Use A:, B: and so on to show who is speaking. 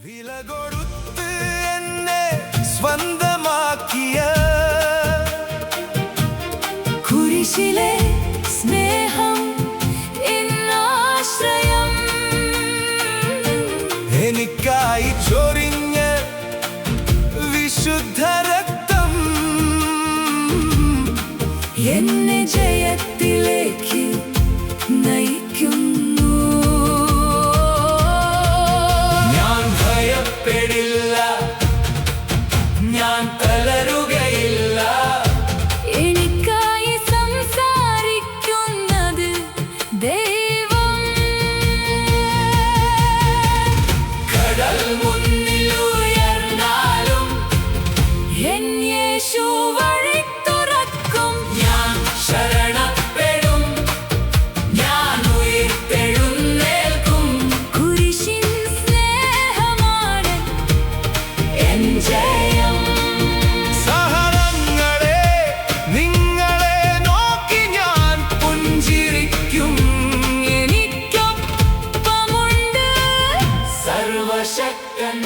A: വില കൊടുത്ത് എന്നെ സ്വന്തമാക്കിയ
B: കുരിശിലെ സ്നേഹം എന്നാശ്രയം,
A: എനിക്കായി ചൊരിഞ്ഞ വിശുദ്ധ രക്തം
B: എന്നെ ജയത്തിലേക്ക് നയിക്കുന്നു.
A: ഞാൻ ഭയപ്പെടില്ല, ഞാൻ തളരുകയില്ല.
B: എനിക്കായി സംസാരിക്കുന്നത് ദൈവം.
A: കടൽ മുന്നിൽ ഉയർന്നാലും
B: എൻ യേശു വഴി തുറക്കും.
A: ഞാൻ ശരണപ്പെടും, ഞാൻ ഉയിർത്തെഴുന്നേൽക്കും.
B: കുരിശിൻ സ്നേഹമാണ് എൻ ജയം.
A: സഹനങ്ങളെ നിങ്ങളെ നോക്കി ഞാൻ പുഞ്ചിരിക്കും.
B: എനിക്കൊപ്പമുണ്ട്
A: സർവശക്തൻ